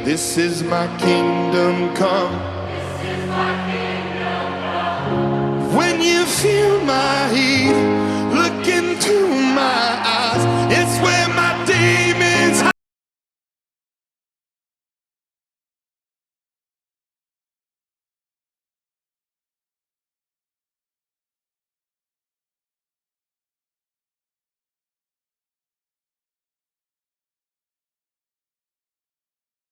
This is my kingdom come. When you feel my heat, look into my eyes.